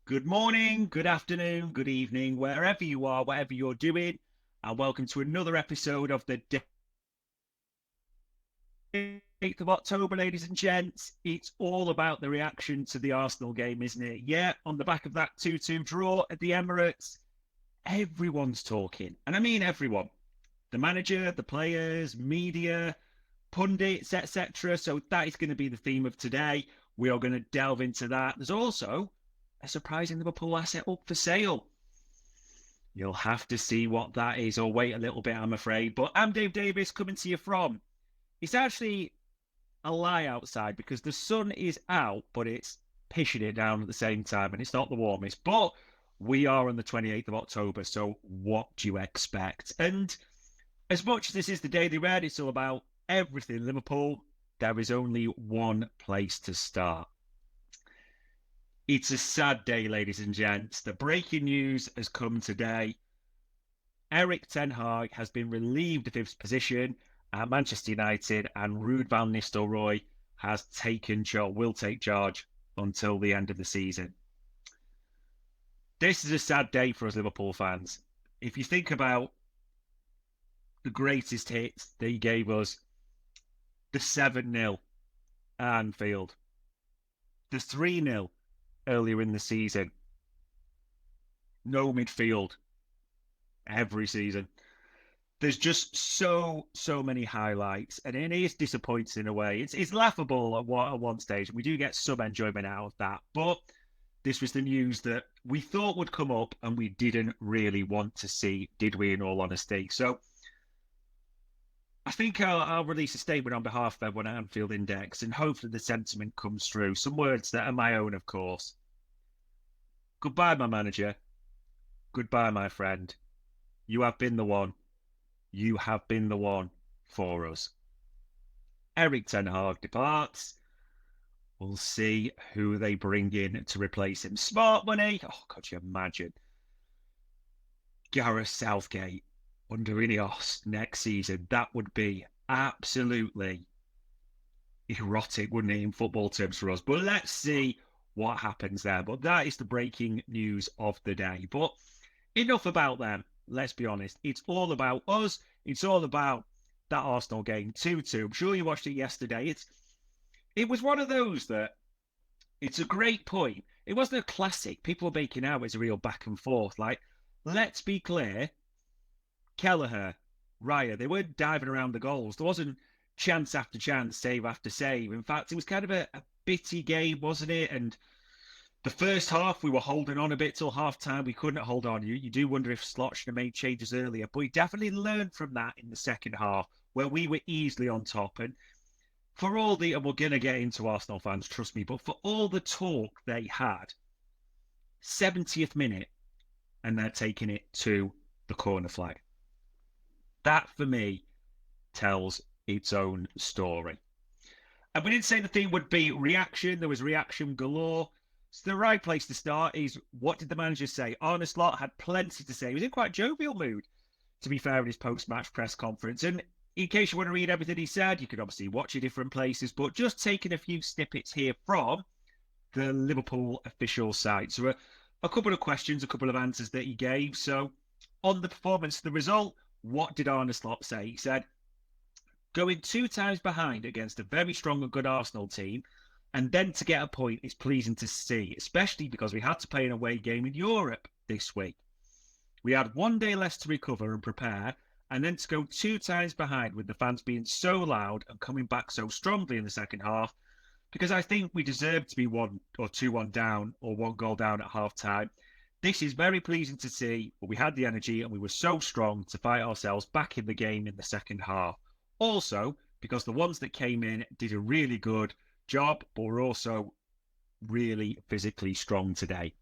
Good morning, good afternoon, good evening, wherever you are, whatever you're doing, and welcome to another episode of the 8th of October, ladies and gents. It's all about the reaction to the Arsenal game, isn't it? Yeah, on the back of that 2-2 draw at the Emirates, everyone's talking. And I mean everyone. The manager, the players, media, pundits, etc. So that is going to be the theme of today. We are going to delve into that. There's also a surprising Liverpool asset up for sale. You'll have to see what that is, or wait a little bit, I'm afraid. But I'm Dave Davis coming to you from. It's actually a lie outside because the sun is out, but it's pissing it down at the same time, and it's not the warmest. But we are on the 28th of October, so what do you expect? And as much as this is the Daily Red, it's all about everything Liverpool. There is only one place to start. It's a sad day, ladies and gents. The breaking news has come today. Erik ten Hag has been relieved of his position at Manchester United, and Ruud van Nistelrooy will take charge until the end of the season. This is a sad day for us Liverpool fans. If you think about the greatest hits that he gave us, the 7-0 at Anfield, the 3-0 earlier in the season, no midfield every season. There's just so many highlights, and it is disappointing in a way. It's laughable at one stage. We do get some enjoyment out of that, but this was the news that we thought would come up and we didn't really want to see, did we, in all honesty? So I think I'll release a statement on behalf of everyone at Anfield Index, and hopefully the sentiment comes through. Some words that are my own, of course. Goodbye, my manager. Goodbye, my friend. You have been the one. You have been the one for us. Erik ten Hag departs. We'll see who they bring in to replace him. Smart money. Oh, could you imagine? Gareth Southgate under Ineos next season. That would be absolutely erotic, wouldn't it, in football terms for us? But let's see what happens there. But that is the breaking news of the day. But enough about them. Let's be honest. It's all about us. It's all about that Arsenal game 2-2. I'm sure you watched it yesterday. It was one of those that it's a great point. It wasn't a classic. People were making out it's a real back and forth. Like, let's be clear. Kelleher, Raya, they weren't diving around the goals. There wasn't chance after chance, save after save. In fact, it was kind of a bitty game, wasn't it? And the first half, we were holding on a bit till half time. We couldn't hold on. You do wonder if Slot should have made changes earlier, but he definitely learned from that in the second half, where we were easily on top. And for all the, and we're going to get into Arsenal fans, trust me, but for all the talk they had, 70th minute, and they're taking it to the corner flag. That, for me, tells its own story. And we didn't say the theme would be reaction. There was reaction galore. So the right place to start is, what did the manager say? Arne Slot had plenty to say. He was in quite a jovial mood, to be fair, in his post-match press conference. And in case you want to read everything he said, you could obviously watch it different places, but just taking a few snippets here from the Liverpool official site. So a couple of questions, a couple of answers that he gave. So on the performance, the result, what did Arne Slot say? He said, going 2 times behind against a very strong and good Arsenal team, and then to get a point is pleasing to see, especially because we had to play an away game in Europe this week. We had 1 day less to recover and prepare, and then to go 2 times behind with the fans being so loud and coming back so strongly in the second half, because I think we deserved to be 1 or 2-1 down or 1 goal down at half time. This is very pleasing to see, but we had the energy and we were so strong to fight ourselves back in the game in the second half. Also, because the ones that came in did a really good job, but were also really physically strong today.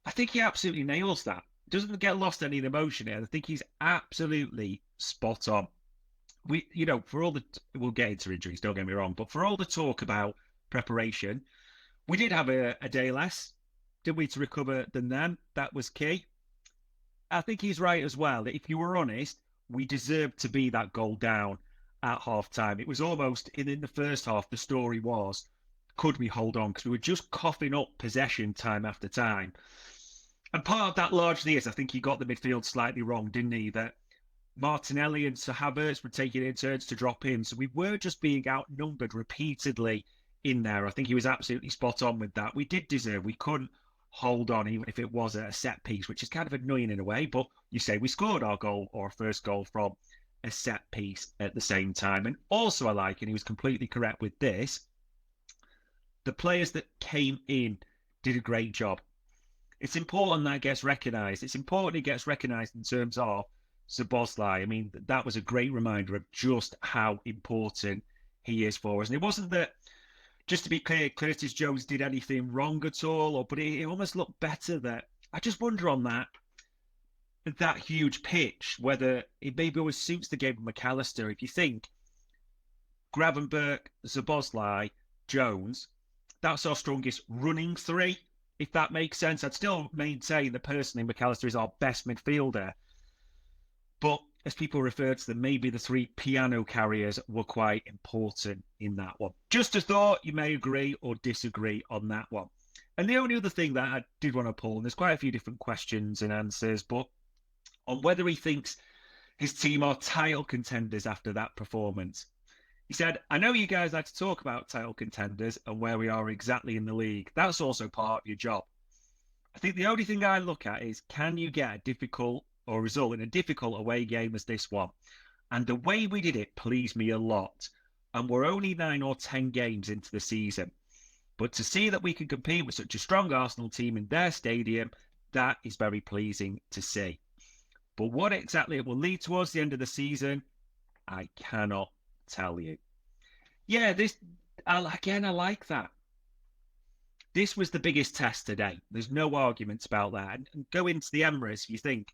I think he absolutely nails that. Doesn't get lost any emotion here. I think he's absolutely spot on. For all the, we'll get into injuries, don't get me wrong, but for all the talk about preparation, we did have a day less, didn't we, to recover than them? That was key. I think he's right as well, that if you were honest, we deserved to be that goal down at half time. It was almost, in the first half, the story was, could we hold on? Because we were just coughing up possession time after time. And part of that largely is, I think he got the midfield slightly wrong, didn't he? That Martinelli and Sir Havertz were taking in turns to drop in. So we were just being outnumbered repeatedly in there. I think he was absolutely spot on with that. We did deserve, we couldn't hold on, even if it was a set piece, which is kind of annoying in a way. But you say we scored our goal or our first goal from a set piece at the same time. And also, I like, and he was completely correct with this, the players that came in did a great job. It's important that gets recognised. It's important it gets recognised in terms of Szoboszlai. I mean, that was a great reminder of just how important he is for us. And it wasn't that, just to be clear, Curtis Jones did anything wrong at all, but it almost looked better that, I just wonder on that huge pitch, whether it maybe always suits the game of McAllister. If you think Gravenberch, Szoboszlai, Jones, that's our strongest running three, if that makes sense. I'd still maintain that personally McAllister is our best midfielder. But as people refer to them, maybe the three piano carriers were quite important in that one. Just a thought, you may agree or disagree on that one. And the only other thing that I did want to pull, and there's quite a few different questions and answers, but on whether he thinks his team are title contenders after that performance. He said, I know you guys like to talk about title contenders and where we are exactly in the league. That's also part of your job. I think the only thing I look at is, can you get a difficult or result in a difficult away game as this one? And the way we did it pleased me a lot. And we're only 9 or 10 games into the season. But to see that we can compete with such a strong Arsenal team in their stadium, that is very pleasing to see. But what exactly it will lead towards the end of the season, I cannot tell you. Yeah, I like that. This was the biggest test today. There's no arguments about that. And go into the Emirates, you think,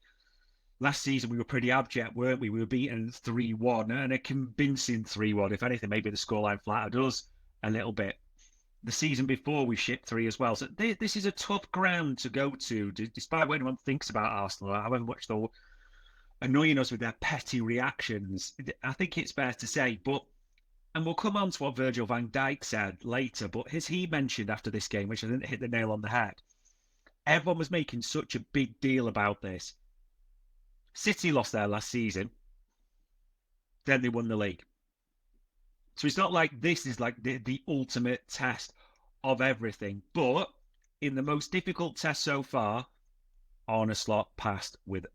last season we were pretty abject, weren't we? We were beaten 3-1 and a convincing 3-1. If anything, maybe the scoreline flattered us a little bit. The season before we shipped 3 as well. So this is a tough ground to go to, despite what anyone thinks about Arsenal, however much they're annoying us with their petty reactions. I think it's fair to say, and we'll come on to what Virgil van Dijk said later, but as he mentioned after this game, which I didn't hit the nail on the head, everyone was making such a big deal about this. City lost there last season, then they won the league. So it's not like this is like the ultimate test of everything, but in the most difficult test so far, Arne Slot passed with,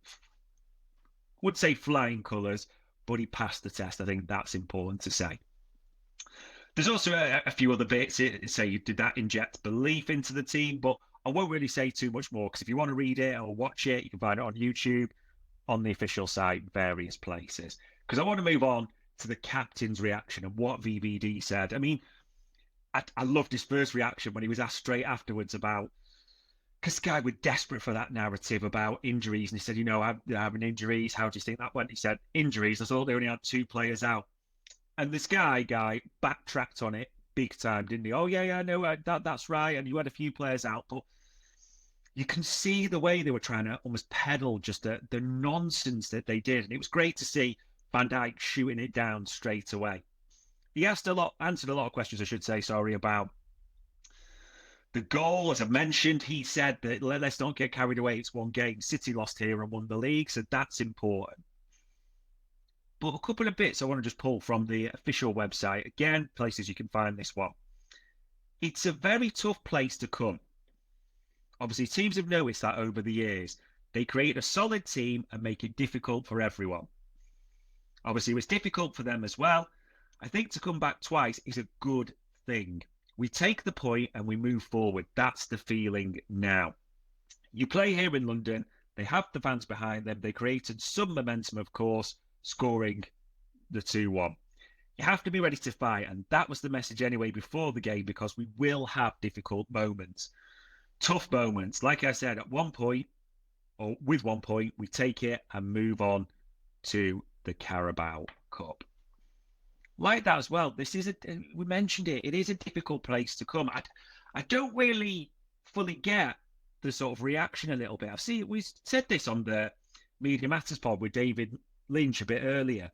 would say flying colours, but he passed the test. I think that's important to say. There's also a few other bits. Say, did that inject belief into the team? But I won't really say too much more, because if you want to read it or watch it, you can find it on YouTube, on the official site, various places. Because I want to move on to the captain's reaction and what VVD said. I mean, I loved his first reaction when he was asked straight afterwards about, because Sky were desperate for that narrative about injuries. And he said, I'm having injuries. How do you think that went? He said, injuries. I thought they only had 2 players out. And the Sky guy backtracked on it big time, didn't he? Oh, yeah, no, that's right. And you had a few players out. But you can see the way they were trying to almost peddle just the nonsense that they did. And it was great to see Van Dijk shooting it down straight away. He answered a lot of questions, I should say, about the goal. As I mentioned, he said that let's not get carried away. It's one game. City lost here and won the league, so that's important. But a couple of bits I want to just pull from the official website. Again, places you can find this one. It's a very tough place to come. Obviously, teams have noticed that over the years. They create a solid team and make it difficult for everyone. Obviously, it was difficult for them as well. I think to come back twice is a good thing. We take the point and we move forward. That's the feeling now. You play here in London. They have the fans behind them. They created some momentum, of course, scoring the 2-1. You have to be ready to fight. And that was the message anyway before the game, because we will have difficult moments. Tough moments. Like I said, at one point, or with 1 point, we take it and move on to the Carabao Cup. Like that as well. We mentioned it. It is a difficult place to come. I don't really fully get the sort of reaction a little bit. We said this on the Media Matters pod with David Lynch a bit earlier.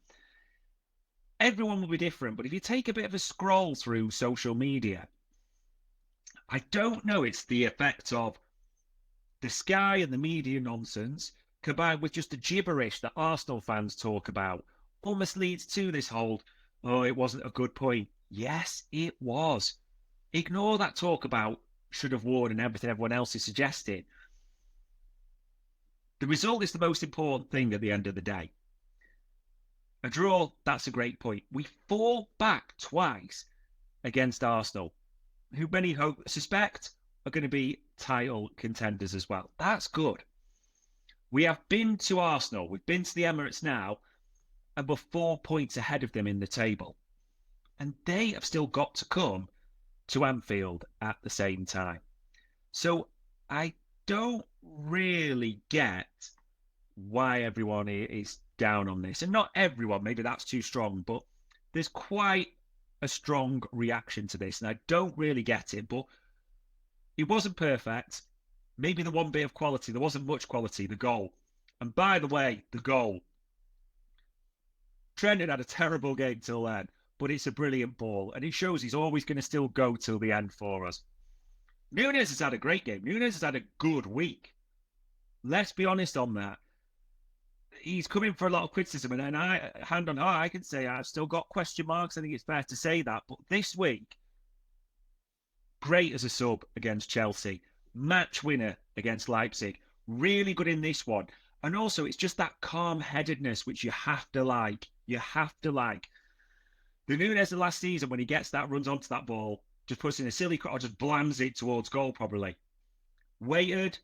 Everyone will be different, but if you take a bit of a scroll through social media, I don't know. It's the effect of the Sky and the media nonsense combined with just the gibberish that Arsenal fans talk about almost leads to this whole, oh, it wasn't a good point. Yes, it was. Ignore that talk about should have won and everything everyone else is suggesting. The result is the most important thing at the end of the day. A draw, that's a great point. We fall back twice against Arsenal, who many suspect are going to be title contenders as well. That's good. We have been to Arsenal, we've been to the Emirates now, and we're 4 points ahead of them in the table. And they have still got to come to Anfield at the same time. So I don't really get why everyone is down on this. And not everyone, maybe that's too strong, but there's quite a strong reaction to this. And I don't really get it, but it wasn't perfect. Maybe the one bit of quality, there wasn't much quality, the goal. And by the way, the goal. Trent had a terrible game till then, but it's a brilliant ball. And it shows he's always going to still go till the end for us. Núñez has had a great game. Núñez has had a good week. Let's be honest on that. He's coming for a lot of criticism, and I, hand on heart, I can say I've still got question marks. I think it's fair to say that. But this week, great as a sub against Chelsea, match winner against Leipzig, really good in this one. And also, it's just that calm-headedness which you have to like. You have to like. The Núñez of last season, when he gets that, runs onto that ball, just puts in a silly cut or just blams it towards goal probably. Waited,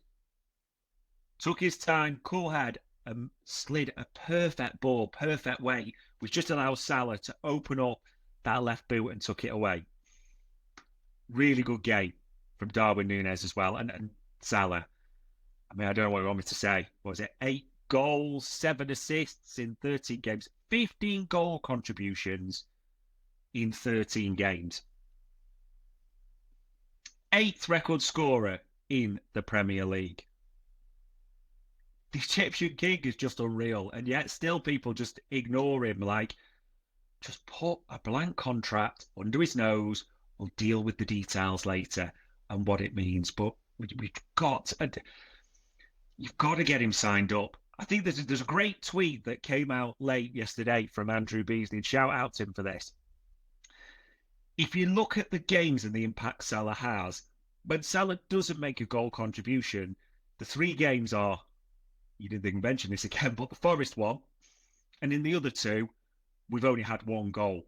took his time, cool head, and slid a perfect ball, perfect way, which just allows Salah to open up that left boot and took it away. Really good game from Darwin Núñez as well. And Salah, I mean, I don't know what you want me to say. What was it? 8 goals, 7 assists in 13 games, 15 goal contributions in 13 games. 8th record scorer in the Premier League. The Egyptian king is just unreal, and yet still people just ignore him, like, just put a blank contract under his nose, we'll deal with the details later and what it means, but we've got, you've got to get him signed up. I think there's a great tweet that came out late yesterday from Andrew Beasley, and shout out to him for this. If you look at the games and the impact Salah has, when Salah doesn't make a goal contribution, the 3 games are, you didn't mention this again, but the Forest one, and in the other 2, we've only had 1 goal.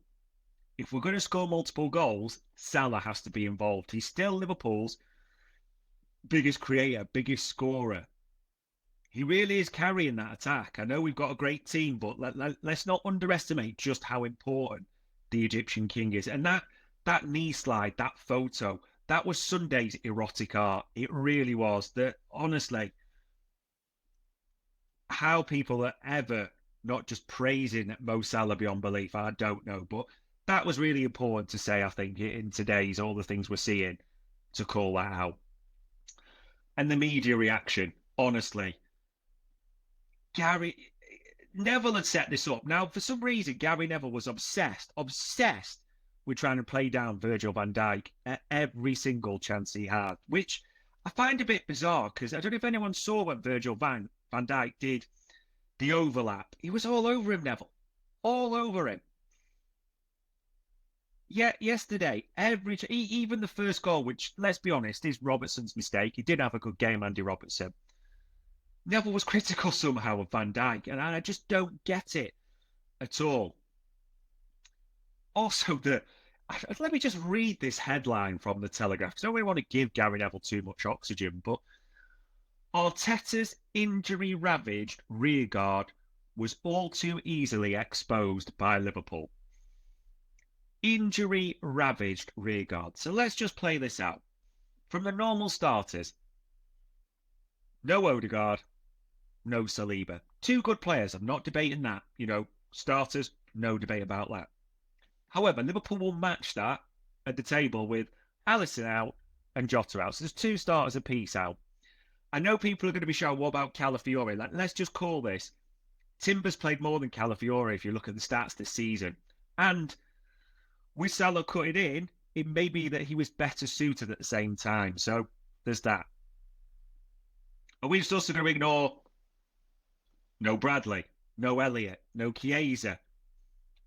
If we're going to score multiple goals, Salah has to be involved. He's still Liverpool's biggest creator, biggest scorer. He really is carrying that attack. I know we've got a great team, but let's not underestimate just how important the Egyptian king is. And that knee slide, that photo, that was Sunday's erotic art. It really was. That honestly, how people are ever not just praising Mo Salah beyond belief, I don't know. But that was really important to say, I think, in today's all the things we're seeing, to call that out. And the media reaction, honestly. Gary Neville had set this up. Now, for some reason, Gary Neville was obsessed with trying to play down Virgil van Dijk at every single chance he had, which I find a bit bizarre because I don't know if anyone saw when Virgil van Dijk did the overlap. He was all over him, Neville. All over him. Yeah, yesterday, even the first goal, which, let's be honest, is Robertson's mistake. He did have a good game, Andy Robertson. Neville was critical somehow of Van Dijk, and I just don't get it at all. Also, let me just read this headline from the Telegraph, because I don't really want to give Gary Neville too much oxygen, but Arteta's injury-ravaged rearguard was all too easily exposed by Liverpool. Injury-ravaged rearguard. So let's just play this out. From the normal starters, no Odegaard, no Saliba. 2 good players. I'm not debating that. Starters, no debate about that. However, Liverpool will match that at the table with Alisson out and Jota out. So there's 2 starters apiece out. I know people are going to be shouting, what about Calafiori? Let's just call this. Timber's played more than Calafiori if you look at the stats this season. And with Salah cutting in, it may be that he was better suited at the same time. So there's that. Are we just also going to ignore no Bradley, no Elliott, no Chiesa?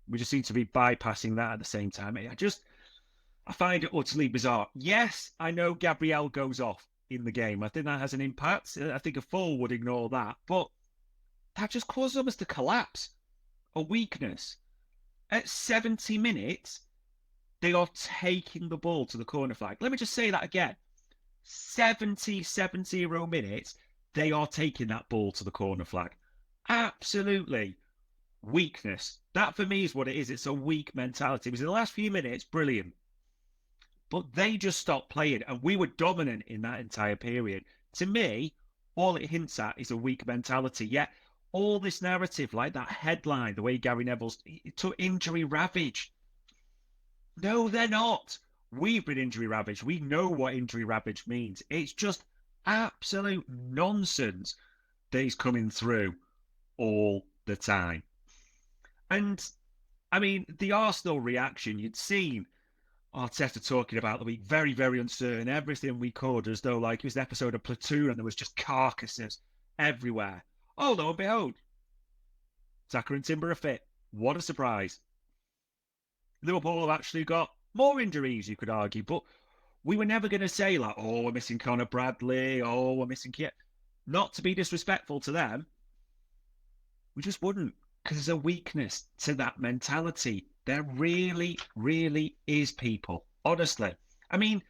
We just seem to be bypassing that at the same time. I find it utterly bizarre. Yes, I know Gabriel goes off in the game. I think that has an impact. I think a full would ignore that. But that just caused almost a collapse, a weakness. At 70 minutes, they are taking the ball to the corner flag. Let me just say that again. 70 minutes, they are taking that ball to the corner flag. Absolutely. Weakness. That for me is what it is. It's a weak mentality. Because in the last few minutes, brilliant. But they just stopped playing, and we were dominant in that entire period. To me, all it hints at is a weak mentality. Yet, all this narrative, like that headline, the way Gary Neville's took injury ravaged. No, they're not. We've been injury ravaged. We know what injury ravaged means. It's just absolute nonsense that he's coming through all the time. And, I mean, the Arsenal reaction, you'd seen Arteta talking about the week, very, very uncertain, everything we could, as though like it was an episode of Platoon and there was just carcasses everywhere. Oh, lo and behold, Saka and Timber are fit. What a surprise. Liverpool have actually got more injuries, you could argue, but we were never going to say like, oh, we're missing Connor Bradley, oh, we're missing Kiet. Not to be disrespectful to them, we just wouldn't, because there's a weakness to that mentality. There really, really is, people. Honestly. I mean,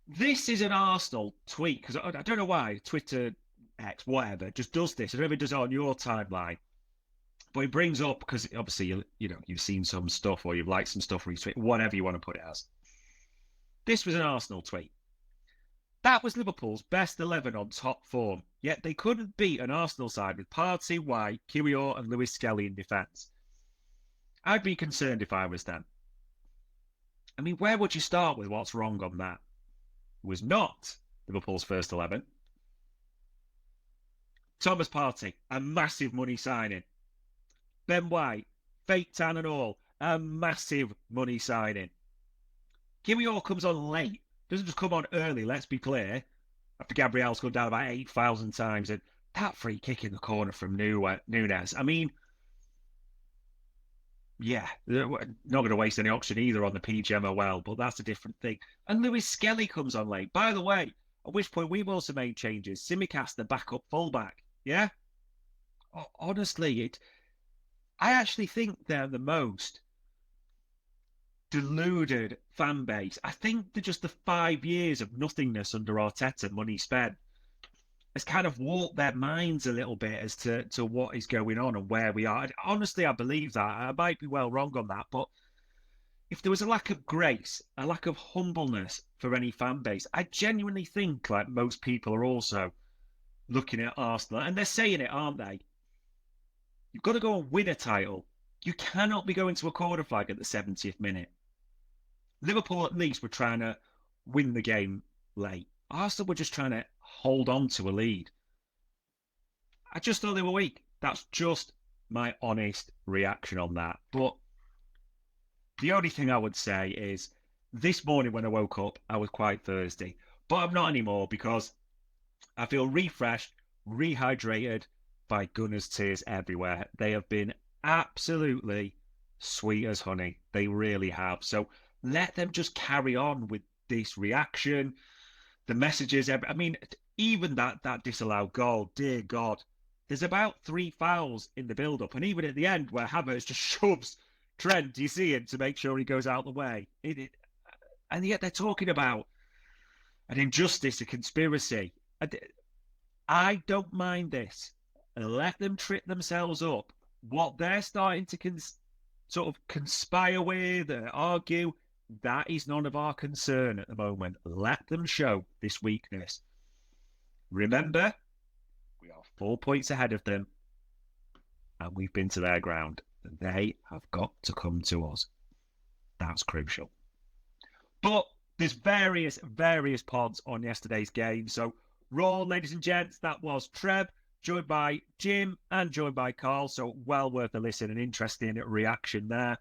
this is an Arsenal tweet, because I don't know why Twitter, X, whatever, just does this. I don't know if it does it on your timeline. But it brings up, because obviously, you've seen some stuff or you've liked some stuff retweet, whatever you want to put it as. This was an Arsenal tweet. That was Liverpool's best 11 on top form, yet they couldn't beat an Arsenal side with Partey, White, Kiwior and Lewis Skelly in defence. I'd be concerned if I was them. I mean, where would you start with what's wrong on that? It was not Liverpool's first 11. Thomas Partey, a massive money signing. Ben White, fake tan and all, a massive money signing. Kiwior comes on late. Doesn't just come on early, let's be clear. After Gabriel's gone down about 8,000 times. And that free kick in the corner from Nunes. I mean, yeah, not going to waste any oxygen either on the PGMOL, but that's a different thing. And Lewis Skelly comes on late. By the way, at which point we've also made changes. Simicast, the backup fullback. Yeah? Honestly, I actually think they're the most deluded fan base. I think they're just the 5 years of nothingness under Arteta, money spent, has kind of warped their minds a little bit as to what is going on and where we are. Honestly, I believe that. I might be well wrong on that, but if there was a lack of grace, a lack of humbleness for any fan base, I genuinely think like most people are also looking at Arsenal, and they're saying it, aren't they? You've got to go and win a title. You cannot be going to a corner flag at the 70th minute. Liverpool at least were trying to win the game late. Arsenal were just trying to hold on to a lead. I just thought they were weak. That's just my honest reaction on that. But the only thing I would say is this morning when I woke up, I was quite thirsty. But I'm not anymore because I feel refreshed, rehydrated by Gunners' tears everywhere. They have been absolutely sweet as honey. They really have. So let them just carry on with this reaction. The messages, I mean, even that disallowed goal, dear God, there's about 3 fouls in the build-up. And even at the end where Havertz just shoves Trent, you see him, to make sure he goes out the way. And yet they're talking about an injustice, a conspiracy. I don't mind this. Let them trip themselves up. What they're starting to sort of conspire with, argue, that is none of our concern at the moment. Let them show this weakness. Remember, we are 4 points ahead of them, and we've been to their ground. They have got to come to us. That's crucial. But there's various pods on yesterday's game. So, Raw, ladies and gents, that was Treb, joined by Jim and joined by Carl. So, well worth a listen, an interesting reaction there.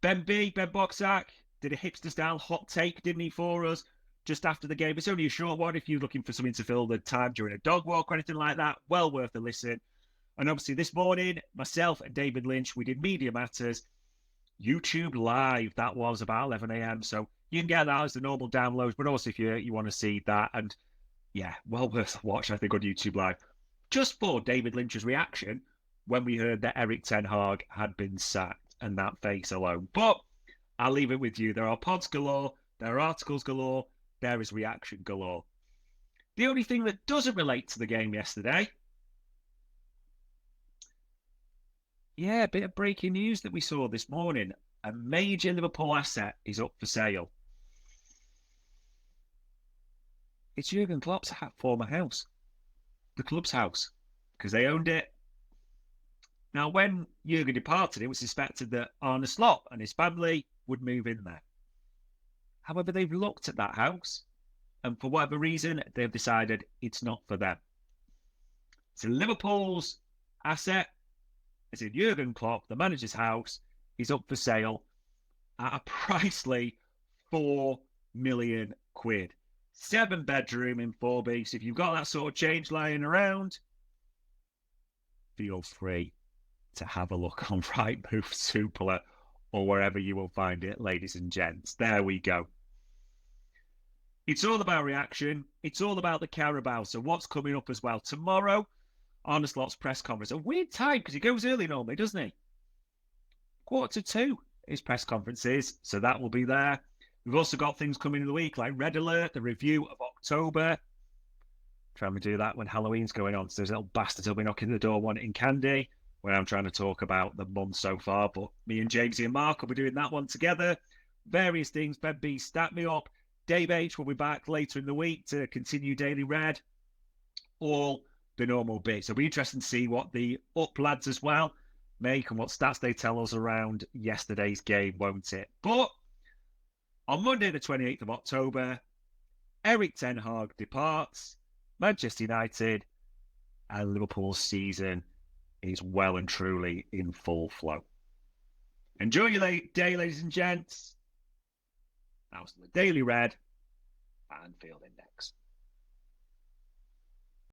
Ben Boxack, did a hipster-style hot take, didn't he, for us just after the game? It's only a short one if you're looking for something to fill the time during a dog walk or anything like that. Well worth a listen. And obviously this morning, myself and David Lynch, we did Media Matters YouTube Live. That was about 11 a.m. So you can get that as the normal downloads, but also if you want to see that, and yeah, well worth a watch, I think, on YouTube Live. Just for David Lynch's reaction when we heard that Erik ten Hag had been sacked, and that face alone. But I'll leave it with you. There are pods galore, there are articles galore, there is reaction galore. The only thing that doesn't relate to the game yesterday, yeah, a bit of breaking news that we saw this morning. A major Liverpool asset is up for sale. It's Jurgen Klopp's former house, the club's house, because they owned it. Now, when Jurgen departed, it was suspected that Arne Slot and his family would move in there. However, they've looked at that house, and for whatever reason, they've decided it's not for them. So Liverpool's asset, as in Jurgen Klopp, the manager's house, is up for sale at a pricely £4 million. 7-bedroom in 4B. So if you've got that sort of change lying around, feel free to have a look on Rightmove, Zoopla, or wherever you will find it, ladies and gents. There we go. It's all about reaction. It's all about the Carabao. So what's coming up as well? Tomorrow, Arne Slot's press conference. A weird time because he goes early normally, doesn't he? 1:45 his press conference is. So that will be there. We've also got things coming in the week like Red Alert, the review of October. Trying to do that when Halloween's going on. So those little bastards will be knocking the door wanting candy when I'm trying to talk about the month so far. But me and Jamesy and Mark will be doing that one together. Various things. Ben B, Stat Me Up. Dave H will be back later in the week to continue Daily Red. All the normal bits. So it'll be interesting to see what the up lads as well make and what stats they tell us around yesterday's game, won't it? But on Monday, the 28th of October, Erik ten Hag departs Manchester United, and Liverpool's season is well and truly in full flow. Enjoy your day, ladies and gents. That was the Daily Red Anfield Index.